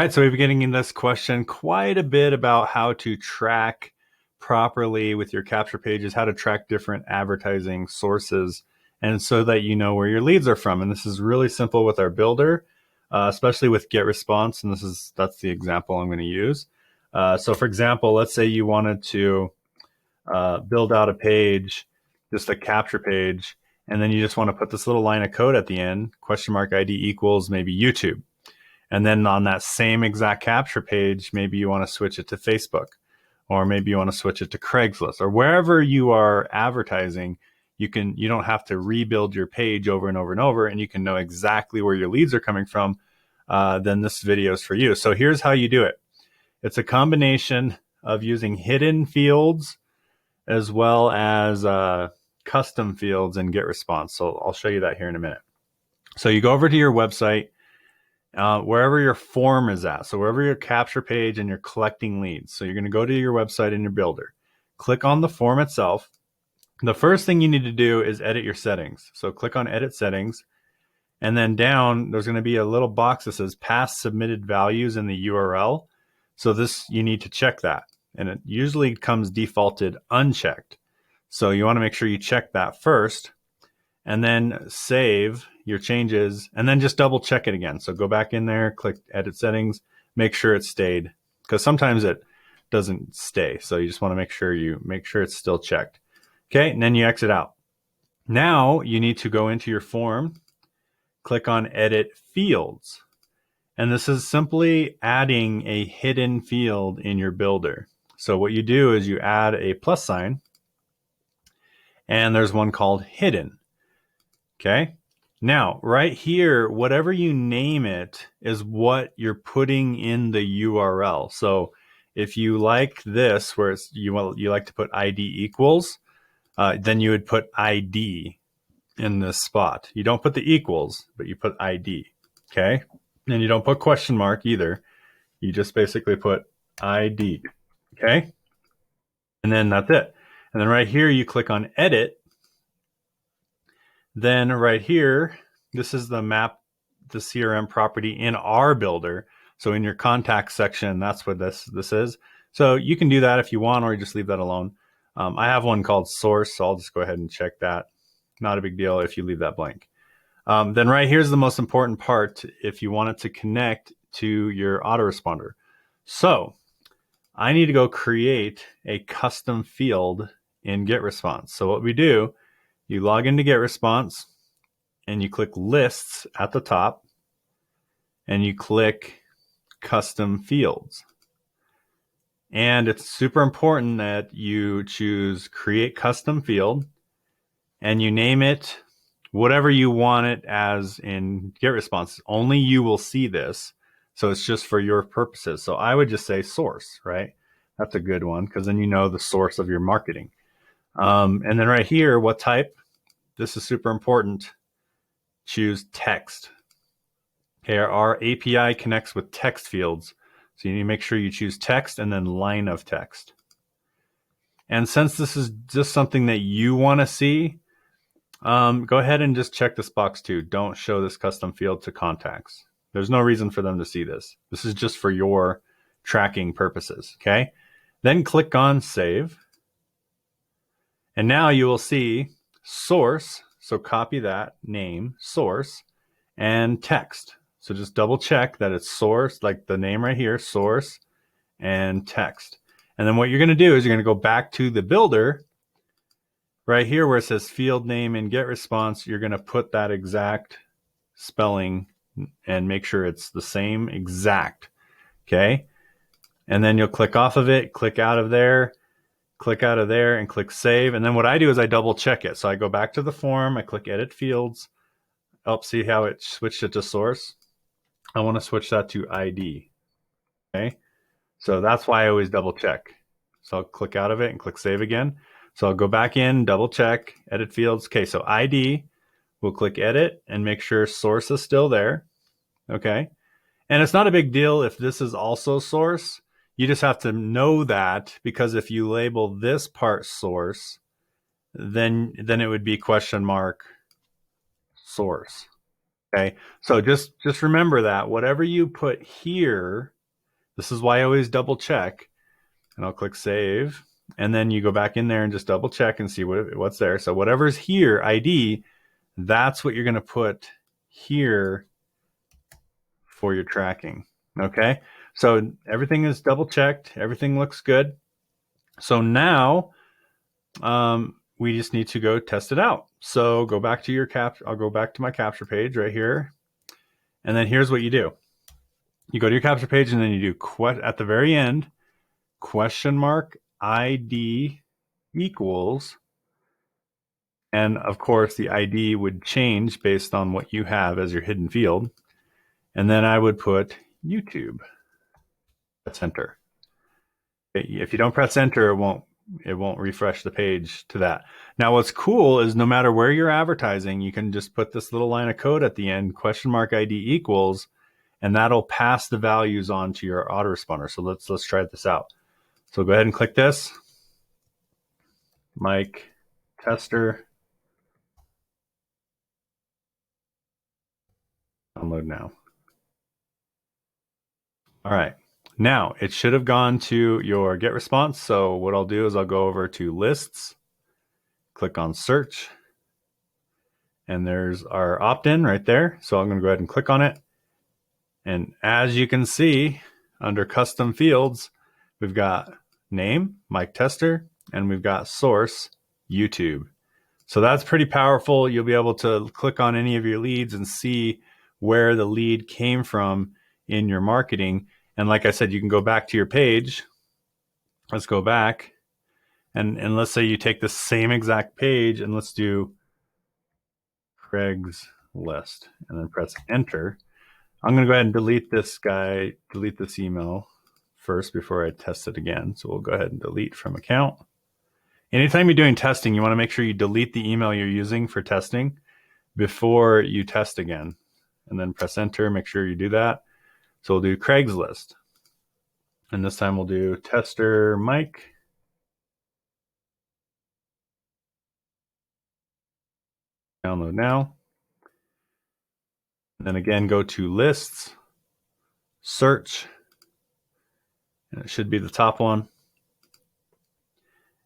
All right, so we've been getting in this question quite a bit about how to track properly with your capture pages, how to track different advertising sources, and so that you know where your leads are from. And this is really simple with our builder, especially with Getresponse. And that's the example I'm going to use. So for example, let's say you wanted to build out a page, just a capture page, and then you just want to put this little line of code at the end, $ID equals maybe YouTube. And then on that same exact capture page, maybe you want to switch it to Facebook, or maybe you want to switch it to Craigslist, or wherever you are advertising. You don't have to rebuild your page over and over and over, and you can know exactly where your leads are coming from. Then this video is for you. So here's how you do it. It's a combination of using hidden fields as well as custom fields in Getresponse. So I'll show you that here in a minute. So you go over to your website, wherever your form is at. So wherever your capture page and you're collecting leads. So you're going to go to your website in your builder, click on the form itself. The first thing you need to do is edit your settings. So click on edit settings, and then down, there's going to be a little box that says past submitted values in the URL. So you need to check that. And it usually comes defaulted unchecked. So you want to make sure you check that first, and then save your changes, and then just double check it again. So go back in there, click edit settings, make sure it stayed, because sometimes it doesn't stay. So you just want to make sure it's still checked. Okay, and then you exit out. Now you need to go into your form, click on edit fields. And this is simply adding a hidden field in your builder. So what you do is you add a plus sign, and there's one called hidden. Okay. Now, right here, whatever you name it is what you're putting in the URL. So if you like this, where you like to put ID equals, then you would put ID in this spot. You don't put the equals, but you put ID. Okay. And you don't put question mark either. You just basically put ID. Okay. And then that's it. And then right here, you click on edit. Then right here, this is the map, the CRM property in our builder. So in your contact section, that's what this is. So you can do that if you want, or you just leave that alone. I have one called source, so I'll just go ahead and check that. Not a big deal if you leave that blank. Then right here's the most important part if you want it to connect to your autoresponder. So I need to go create a custom field in Getresponse. So what we do, you log into Getresponse, and you click lists at the top, and you click custom fields. And it's super important that you choose create custom field, and you name it whatever you want it as in Getresponse. Only you will see this. So it's just for your purposes. So I would just say source, right? That's a good one, because then you know the source of your marketing. And then right here, what type? This is super important. Choose text. Okay, our API connects with text fields. So you need to make sure you choose text and then line of text. And since this is just something that you want to see, go ahead and just check this box too. Don't show this custom field to contacts. There's no reason for them to see this. This is just for your tracking purposes, okay? Then click on save. And now you will see source. So copy that name, source, and text. So just double check that it's source, like the name right here, source, and text. And then what you're going to do is you're going to go back to the builder. Right here where it says field name in Getresponse, you're going to put that exact spelling and make sure it's the same exact. Okay. And then you'll click off of it, click out of there, and click save. And then what I do is I double check it. So I go back to the form, I click edit fields. Oh, see how it switched it to source? I want to switch that to ID. Okay. So that's why I always double check. So I'll click out of it and click save again. So I'll go back in, double check, edit fields. Okay, so ID, we'll click edit and make sure source is still there. Okay. And it's not a big deal if this is also source. You just have to know that, because if you label this part source, then it would be question mark source. Okay, so just remember that whatever you put here, this is why I always double check, and I'll click save, and then you go back in there and just double check and see what's there. So whatever's here, ID, that's what you're going to put here for your tracking. Okay, so everything is double checked, everything looks good. So now we just need to go test it out. So go back to your I'll go back to my capture page right here. And then here's what you do. You go to your capture page and then you do at the very end, question mark ID equals. And of course the ID would change based on what you have as your hidden field. And then I would put YouTube. Press enter. If you don't press enter, it won't refresh the page to that. Now what's cool is no matter where you're advertising, you can just put this little line of code at the end, question mark ID equals, and that'll pass the values on to your autoresponder. So let's try this out. So go ahead and click this. Mic tester. Download now. All right. Now it should have gone to your Getresponse. So what I'll do is I'll go over to lists, click on search, and there's our opt-in right there. So I'm going to go ahead and click on it. And as you can see, under custom fields, we've got name, mic tester, and we've got source, YouTube. So that's pretty powerful. You'll be able to click on any of your leads and see where the lead came from in your marketing. And like I said, you can go back to your page. Let's go back. And let's say you take the same exact page and let's do Craigslist and then press enter. I'm going to go ahead and delete this guy, delete this email first before I test it again. So we'll go ahead and delete from account. Anytime you're doing testing, you want to make sure you delete the email you're using for testing before you test again. And then press enter, make sure you do that. So we'll do Craigslist. And this time we'll do tester mic. Download now. And then again, go to lists, search, and it should be the top one.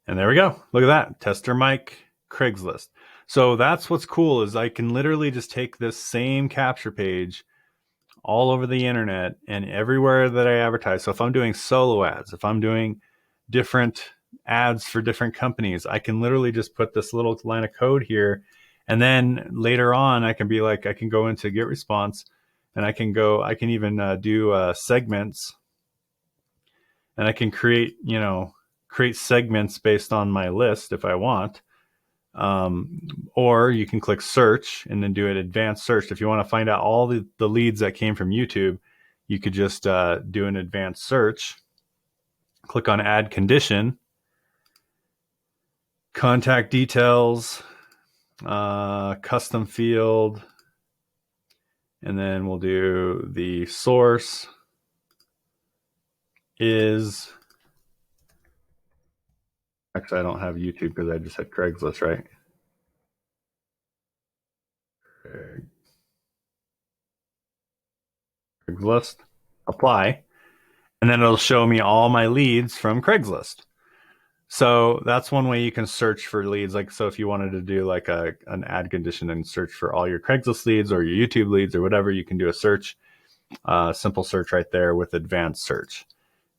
And there we go. Look at that. Tester mic, Craigslist. So that's what's cool is I can literally just take this same capture page all over the internet and everywhere that I advertise. So if I'm doing solo ads, if I'm doing different ads for different companies, I can literally just put this little line of code here. And then later on, I can be like, I can go into Getresponse and I can even do segments, and I can create segments based on my list if I want. Or you can click search and then do an advanced search. If you want to find out all the leads that came from YouTube, you could just do an advanced search, click on add condition, contact details, custom field, and then we'll do the source is, actually I don't have YouTube because I just had Craigslist, right? Craigslist, apply, and then it'll show me all my leads from Craigslist. So that's one way you can search for leads. Like, so if you wanted to do like an ad condition and search for all your Craigslist leads or your YouTube leads or whatever, you can do a search, simple search right there with advanced search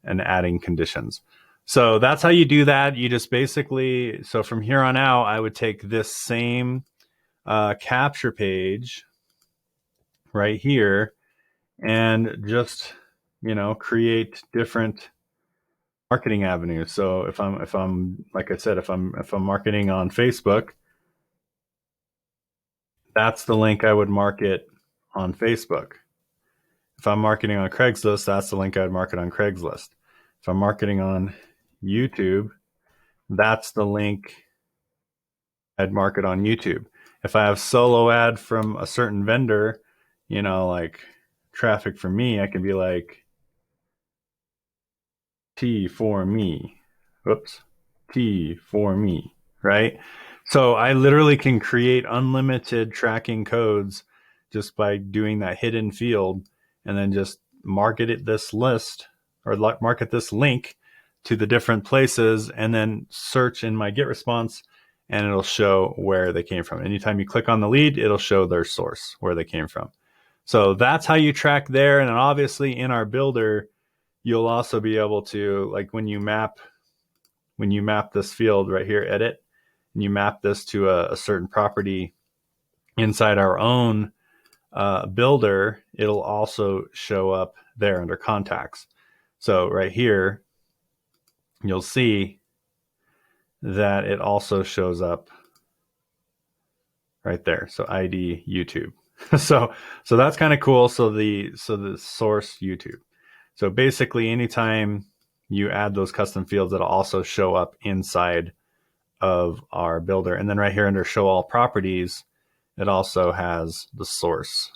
and adding conditions. So that's how you do that. You just basically, so from here on out, I would take this same capture page right here and just, create different marketing avenues. So if I'm like I said, if I'm marketing on Facebook, that's the link I would market on Facebook. If I'm marketing on Craigslist, that's the link I'd market on Craigslist. If I'm marketing on YouTube, that's the link I'd market on YouTube. If I have solo ad from a certain vendor, like traffic from me, I can be like T for me. Oops. T for me, right? So I literally can create unlimited tracking codes just by doing that hidden field, and then just market it this list, or market this link to the different places, and then search in my Getresponse, and it'll show where they came from. Anytime you click on the lead, it'll show their source, where they came from. So that's how you track there. And then obviously in our builder, you'll also be able to, like when you map this field right here, edit, and you map this to a certain property inside our own builder, it'll also show up there under contacts. So right here, you'll see that it also shows up right there. So ID YouTube. so that's kind of cool. So the source YouTube. So basically anytime you add those custom fields, it'll also show up inside of our builder. And then right here under show all properties, it also has the source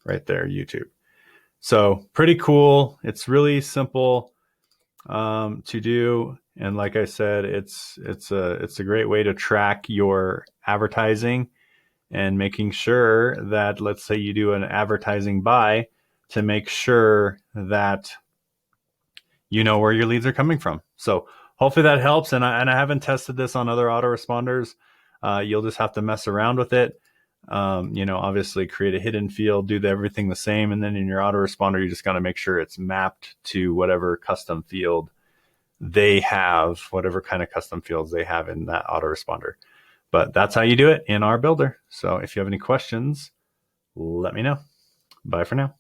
right there, YouTube. So pretty cool. It's really simple to do. And like I said, it's a great way to track your advertising and making sure that, let's say you do an advertising buy, to make sure that you know where your leads are coming from. So hopefully that helps. And I haven't tested this on other autoresponders. You'll just have to mess around with it. Obviously create a hidden field, do everything the same. And then in your autoresponder, you just got to make sure it's mapped to whatever custom field they have, whatever kind of custom fields they have in that autoresponder. But that's how you do it in our builder. So if you have any questions, let me know. Bye for now.